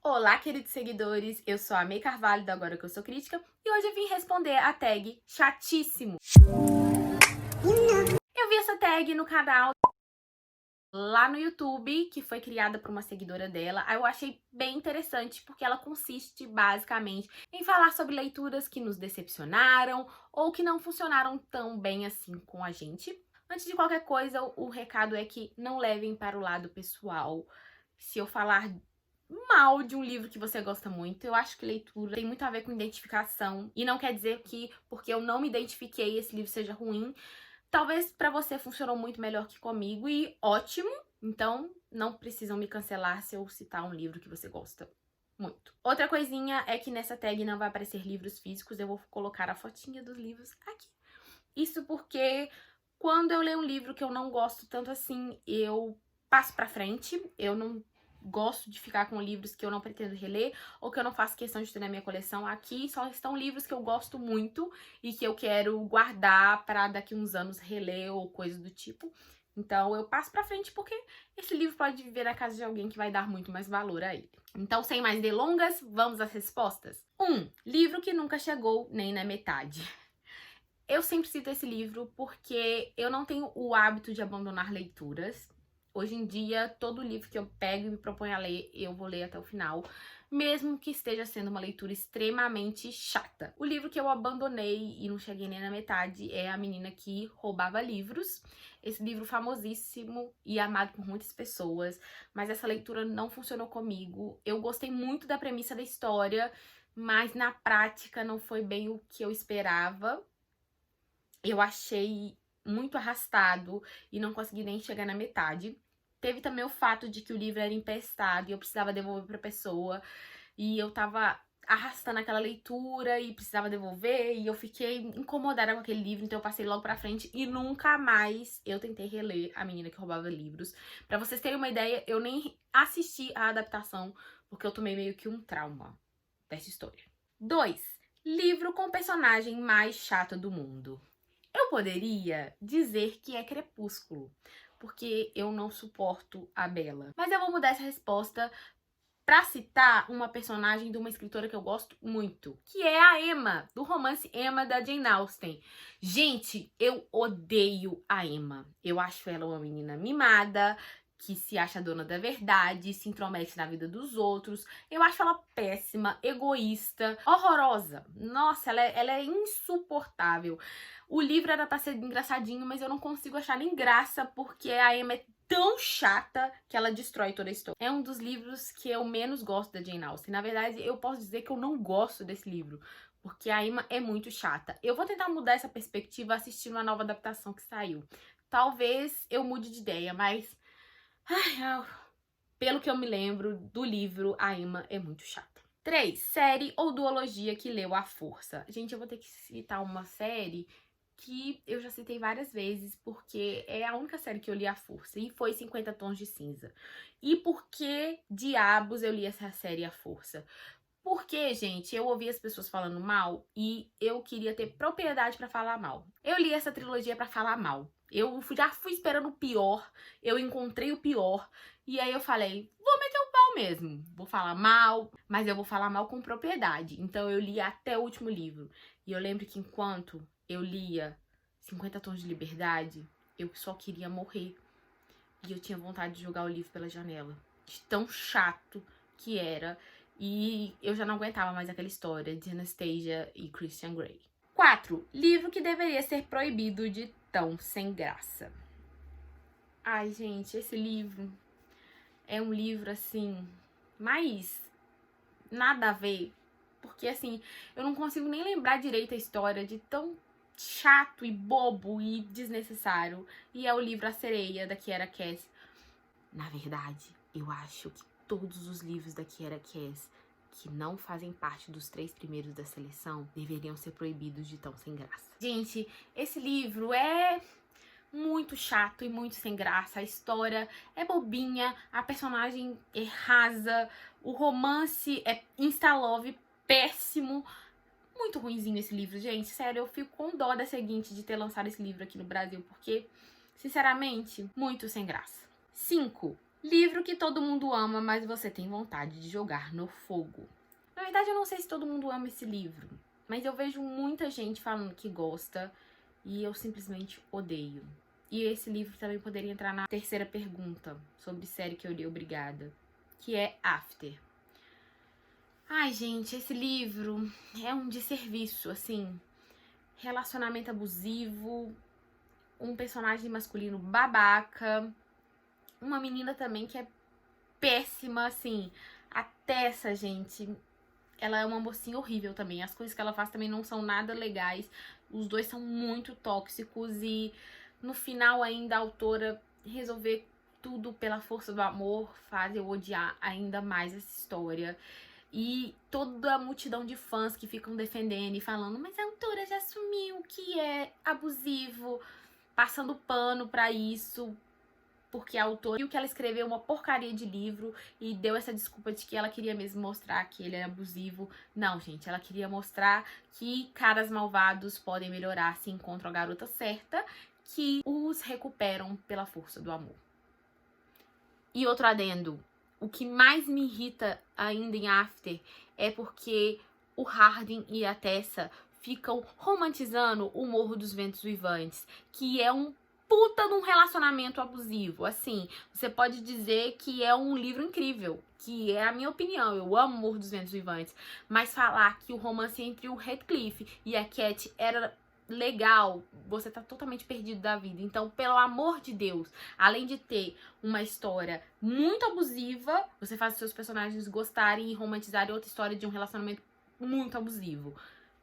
Olá, queridos seguidores, eu sou a May Carvalho do Agora Que Eu Sou Crítica e hoje eu vim responder a tag chatíssimo. Eu vi essa tag no canal lá no YouTube, que foi criada por uma seguidora dela. Aí eu achei bem interessante porque ela consiste basicamente em falar sobre leituras que nos decepcionaram ou que não funcionaram tão bem assim com a gente. Antes de qualquer coisa, o recado é que não levem para o lado pessoal. Se eu falar mal de um livro que você gosta muito, eu acho que leitura tem muito a ver com identificação. E não quer dizer que, porque eu não me identifiquei, esse livro seja ruim. Talvez pra você funcionou muito melhor que comigo e ótimo. Então, não precisam me cancelar se eu citar um livro que você gosta muito. Outra coisinha é que nessa tag não vai aparecer livros físicos, eu vou colocar a fotinha dos livros aqui. Isso porque quando eu leio um livro que eu não gosto tanto assim, eu passo pra frente. Eu não gosto de ficar com livros que eu não pretendo reler ou que eu não faço questão de ter na minha coleção. Aqui só estão livros que eu gosto muito e que eu quero guardar para daqui uns anos reler ou coisa do tipo. Então eu passo pra frente porque esse livro pode viver na casa de alguém que vai dar muito mais valor a ele. Então, sem mais delongas, vamos às respostas. 1. Livro que nunca chegou nem na metade. Eu sempre cito esse livro porque eu não tenho o hábito de abandonar leituras. Hoje em dia, todo livro que eu pego e me proponho a ler, eu vou ler até o final, mesmo que esteja sendo uma leitura extremamente chata. O livro que eu abandonei e não cheguei nem na metade é A Menina que Roubava Livros. Esse livro famosíssimo e amado por muitas pessoas, mas essa leitura não funcionou comigo. Eu gostei muito da premissa da história, mas na prática não foi bem o que eu esperava. Eu achei muito arrastado e não consegui nem chegar na metade. Teve também o fato de que o livro era emprestado e eu precisava devolver pra pessoa. E eu tava arrastando aquela leitura e precisava devolver. E eu fiquei incomodada com aquele livro, então eu passei logo pra frente. E nunca mais eu tentei reler A Menina que Roubava Livros. Pra vocês terem uma ideia, eu nem assisti a adaptação, porque eu tomei meio que um trauma dessa história. 2. Livro com personagem mais chato do mundo. Eu poderia dizer que é Crepúsculo, porque eu não suporto a Bella. Mas eu vou mudar essa resposta pra citar uma personagem de uma escritora que eu gosto muito, que é a Emma, do romance Emma da Jane Austen. Gente, eu odeio a Emma. Eu acho ela uma menina mimada, que se acha dona da verdade, se intromete na vida dos outros. Eu acho ela péssima, egoísta, horrorosa. Nossa, ela é insuportável. O livro era pra ser engraçadinho, mas eu não consigo achar nem graça, porque a Emma é tão chata que ela destrói toda a história. É um dos livros que eu menos gosto da Jane Austen. Na verdade, eu posso dizer que eu não gosto desse livro, porque a Emma é muito chata. Eu vou tentar mudar essa perspectiva assistindo a nova adaptação que saiu. Talvez eu mude de ideia, mas pelo que eu me lembro do livro, a Emma é muito chata. 3. Série ou duologia que leu à força. Gente, eu vou ter que citar uma série que eu já citei várias vezes, porque é a única série que eu li à força, e foi 50 Tons de Cinza. E por que diabos eu li essa série à força? Porque, gente, eu ouvi as pessoas falando mal e eu queria ter propriedade pra falar mal. Eu li essa trilogia pra falar mal. Eu já fui esperando o pior, eu encontrei o pior, e aí eu falei, vou meter o pau mesmo. Vou falar mal, mas eu vou falar mal com propriedade. Então eu li até o último livro. E eu lembro que enquanto eu lia 50 Tons de Liberdade, eu só queria morrer. E eu tinha vontade de jogar o livro pela janela. De tão chato que era. E eu já não aguentava mais aquela história de Anastasia e Christian Grey. 4. Livro que deveria ser proibido de tão sem graça. Ai, gente, esse livro é um livro, assim, mais nada a ver. Porque, assim, eu não consigo nem lembrar direito a história de tão chato e bobo e desnecessário. E é o livro A Sereia, da Kiera Cass. Na verdade, eu acho que todos os livros da Kiera Cass que não fazem parte dos 3 primeiros da seleção deveriam ser proibidos de tão sem graça. Gente, esse livro é muito chato e muito sem graça. A história é bobinha, a personagem é rasa, o romance é insta-love péssimo. Muito ruinzinho esse livro, gente. Sério, eu fico com dó da seguinte de ter lançado esse livro aqui no Brasil, porque, sinceramente, muito sem graça. 5. Livro que todo mundo ama, mas você tem vontade de jogar no fogo. Na verdade, eu não sei se todo mundo ama esse livro, mas eu vejo muita gente falando que gosta e eu simplesmente odeio. E esse livro também poderia entrar na terceira pergunta sobre série que eu li obrigada, que é After. Ai, gente, esse livro é um desserviço, assim, relacionamento abusivo, um personagem masculino babaca, uma menina também que é péssima, assim, a Tessa, gente, ela é uma mocinha horrível também, as coisas que ela faz também não são nada legais, os dois são muito tóxicos e no final ainda a autora resolver tudo pela força do amor faz eu odiar ainda mais essa história. E toda a multidão de fãs que ficam defendendo e falando, mas a autora já assumiu que é abusivo, passando pano pra isso, porque a autora viu que ela escreveu uma porcaria de livro e deu essa desculpa de que ela queria mesmo mostrar que ele era abusivo. Não, gente, ela queria mostrar que caras malvados podem melhorar se encontram a garota certa, que os recuperam pela força do amor. E outro adendo, o que mais me irrita ainda em After é porque o Hardin e a Tessa ficam romantizando o Morro dos Ventos Vivantes, que é um puta de um relacionamento abusivo. Assim, você pode dizer que é um livro incrível, que é a minha opinião, eu amo o Morro dos Ventos Vivantes, mas falar que o romance entre o Heathcliff e a Cat era legal, você tá totalmente perdido da vida. Então, pelo amor de Deus, além de ter uma história muito abusiva, você faz os seus personagens gostarem e romantizarem outra história de um relacionamento muito abusivo.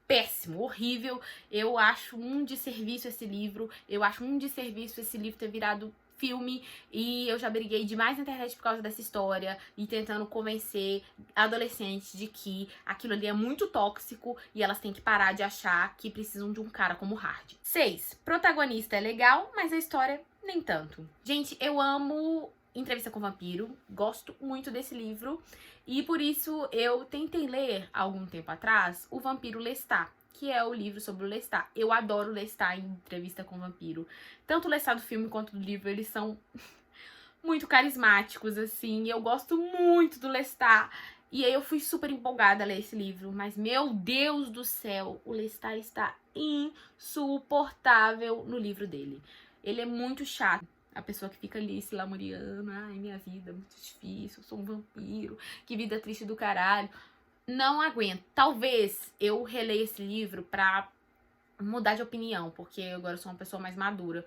Péssimo, horrível. Eu acho um desserviço esse livro. Eu acho um desserviço esse livro ter virado filme, e eu já briguei demais na internet por causa dessa história e tentando convencer adolescentes de que aquilo ali é muito tóxico e elas têm que parar de achar que precisam de um cara como Hard. 6. Protagonista é legal, mas a história nem tanto. Gente, eu amo Entrevista com o Vampiro, gosto muito desse livro e por isso eu tentei ler há algum tempo atrás O Vampiro Lestat, que é o livro sobre o Lestat. Eu adoro Lestat em Entrevista com o Vampiro. Tanto o Lestat do filme quanto do livro, eles são muito carismáticos, assim. Eu gosto muito do Lestat. E aí eu fui super empolgada a ler esse livro. Mas, meu Deus do céu, o Lestat está insuportável no livro dele. Ele é muito chato. A pessoa que fica ali se lamuriando. Ai, minha vida é muito difícil, eu sou um vampiro. Que vida triste do caralho. Não aguento. Talvez eu releia esse livro pra mudar de opinião, porque agora eu sou uma pessoa mais madura.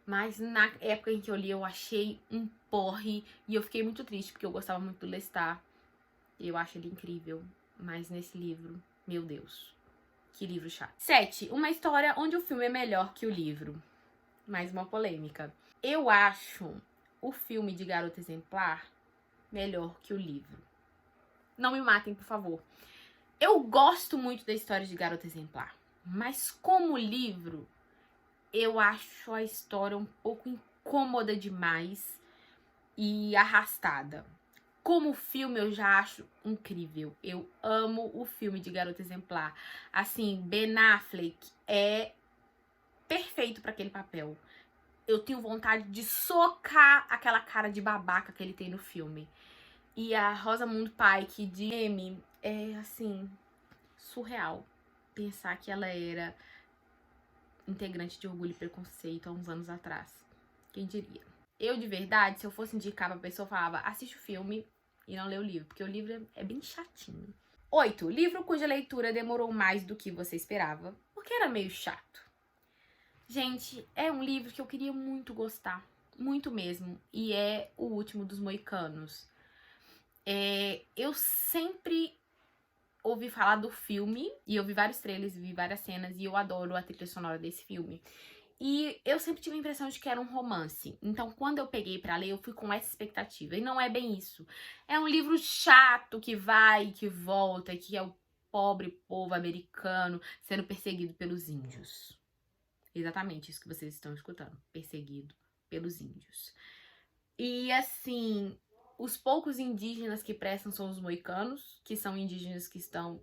Mas na época em que eu li, eu achei um porre e eu fiquei muito triste, porque eu gostava muito do Lestat. Eu acho ele incrível. Mas nesse livro, meu Deus, que livro chato. 7. Uma história onde o filme é melhor que o livro. Mais uma polêmica. Eu acho o filme de Garota Exemplar melhor que o livro. Não me matem, por favor. Eu gosto muito da história de Garota Exemplar, mas como livro, eu acho a história um pouco incômoda demais e arrastada. Como filme, eu já acho incrível. Eu amo o filme de Garota Exemplar. Assim, Ben Affleck é perfeito para aquele papel. Eu tenho vontade de socar aquela cara de babaca que ele tem no filme. E a Rosamund Pike de M é, assim, surreal. Pensar que ela era integrante de Orgulho e Preconceito há uns anos atrás. Quem diria? Eu, de verdade, se eu fosse indicar pra pessoa, eu falava, assiste o filme e não lê o livro, porque o livro é bem chatinho. 8. Livro cuja leitura demorou mais do que você esperava, porque era meio chato. Gente, é um livro que eu queria muito gostar, muito mesmo, e é O Último dos Moicanos. Eu sempre ouvi falar do filme, e eu vi vários trailers, vi várias cenas, e eu adoro a trilha sonora desse filme. E eu sempre tive a impressão de que era um romance. Então, quando eu peguei pra ler, eu fui com essa expectativa. E não é bem isso. É um livro chato que vai e que volta, que é o pobre povo americano sendo perseguido pelos índios. Exatamente isso que vocês estão escutando. Perseguido pelos índios. E assim, os poucos indígenas que prestam são os moicanos, que são indígenas que estão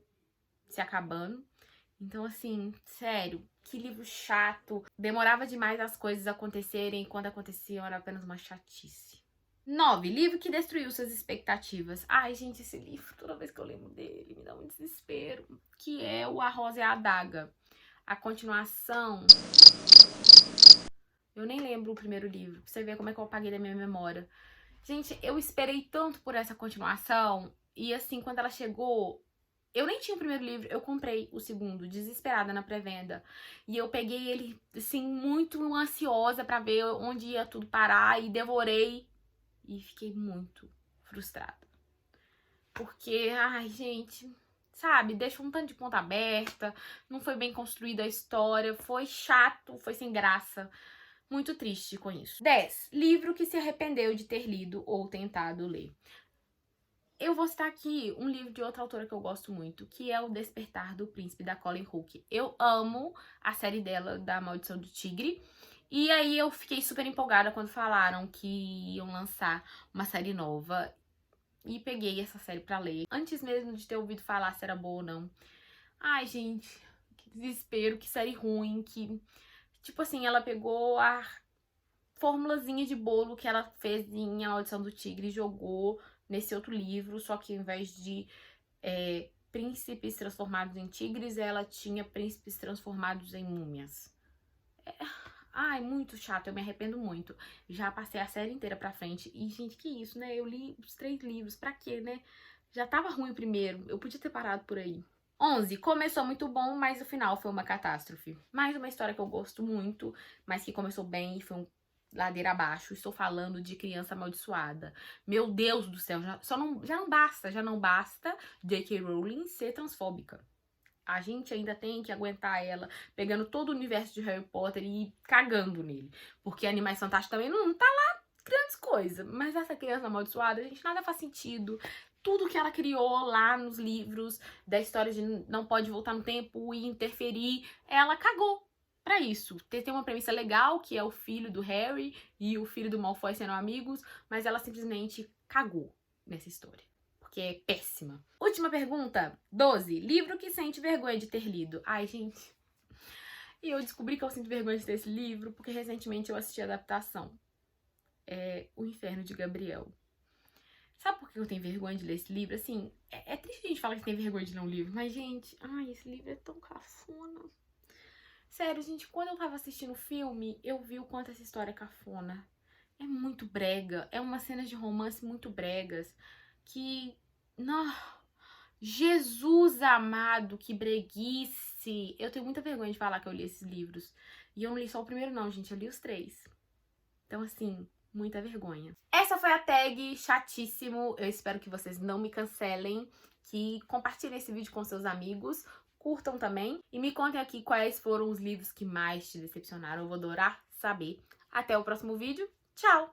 se acabando. Então, assim, sério, que livro chato. Demorava demais as coisas acontecerem e quando aconteciam era apenas uma chatice. 9. Livro que destruiu suas expectativas. Ai, gente, esse livro, toda vez que eu lembro dele, me dá um desespero. Que é o A Rosa e a Adaga. A continuação... Eu nem lembro o primeiro livro, pra você ver como é que eu apaguei da minha memória. Gente, eu esperei tanto por essa continuação. E assim, quando ela chegou... Eu nem tinha o primeiro livro, eu comprei o segundo, desesperada na pré-venda. E eu peguei ele, assim, muito ansiosa pra ver onde ia tudo parar. E devorei. E fiquei muito frustrada. Porque, ai, gente, sabe, deixa um tanto de ponta aberta. Não foi bem construída a história. Foi chato, foi sem graça. Muito triste com isso. 10. Livro que se arrependeu de ter lido ou tentado ler. Eu vou citar aqui um livro de outra autora que eu gosto muito, que é O Despertar do Príncipe, da Colleen Hooke. Eu amo a série dela, da Maldição do Tigre. E aí eu fiquei super empolgada quando falaram que iam lançar uma série nova. E peguei essa série pra ler. Antes mesmo de ter ouvido falar se era boa ou não. Ai, gente, que desespero, que série ruim, que... Tipo assim, ela pegou a formulazinha de bolo que ela fez em A Maldição do Tigre e jogou nesse outro livro, só que ao invés de príncipes transformados em tigres, ela tinha príncipes transformados em múmias. Ai, muito chato, eu me arrependo muito. Já passei a série inteira pra frente. E, gente, que isso, né? Eu li os 3 livros, pra quê, né? Já tava ruim o primeiro, eu podia ter parado por aí. 11. Começou muito bom, mas o final foi uma catástrofe. Mais uma história que eu gosto muito, mas que começou bem e foi um ladeira abaixo. Estou falando de Criança Amaldiçoada. Meu Deus do céu, já não basta J.K. Rowling ser transfóbica. A gente ainda tem que aguentar ela pegando todo o universo de Harry Potter e cagando nele. Porque Animais Fantásticos também não tá lá grandes coisas. Mas essa Criança Amaldiçoada, gente, nada faz sentido. Tudo que ela criou lá nos livros da história de não pode voltar no tempo e interferir, ela cagou pra isso. Tem uma premissa legal, que é o filho do Harry e o filho do Malfoy sendo amigos, mas ela simplesmente cagou nessa história. Porque é péssima. Última pergunta, 12. Livro que sente vergonha de ter lido. Ai, gente. E eu descobri que eu sinto vergonha de ter esse livro porque recentemente eu assisti a adaptação. É O Inferno de Gabriel. Sabe por que eu tenho vergonha de ler esse livro? Assim, é triste a gente falar que tem vergonha de ler um livro, mas, gente, ai, esse livro é tão cafona. Sério, gente, quando eu tava assistindo o filme, eu vi o quanto essa história é cafona. É muito brega, é umas cenas de romance muito bregas, que... Não... Jesus amado, que breguice! Eu tenho muita vergonha de falar que eu li esses livros. E eu não li só o primeiro não, gente, eu li os 3. Então, assim, muita vergonha. Essa foi a tag chatíssimo. Eu espero que vocês não me cancelem, que compartilhem esse vídeo com seus amigos, curtam também e me contem aqui quais foram os livros que mais te decepcionaram. Eu vou adorar saber. Até o próximo vídeo. Tchau!